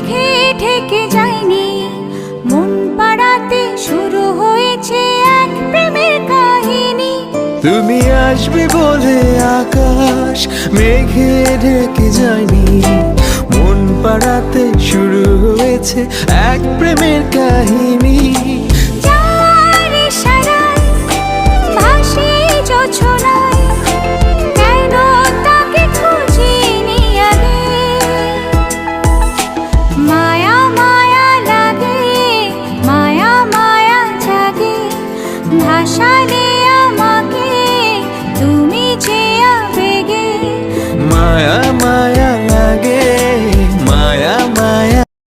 মেঘে ঢেকে যায়নি, মন পাড়াতে শুরু হয়েছে এক প্রেমের কাহিনী। তুমি আসবে বলে আকাশ মেঘে ঢেকে যায়নি, মন পাড়াতে শুরু হয়েছে এক প্রেমের কাহিনী। যার ইশারায় ভাসে জোছনা,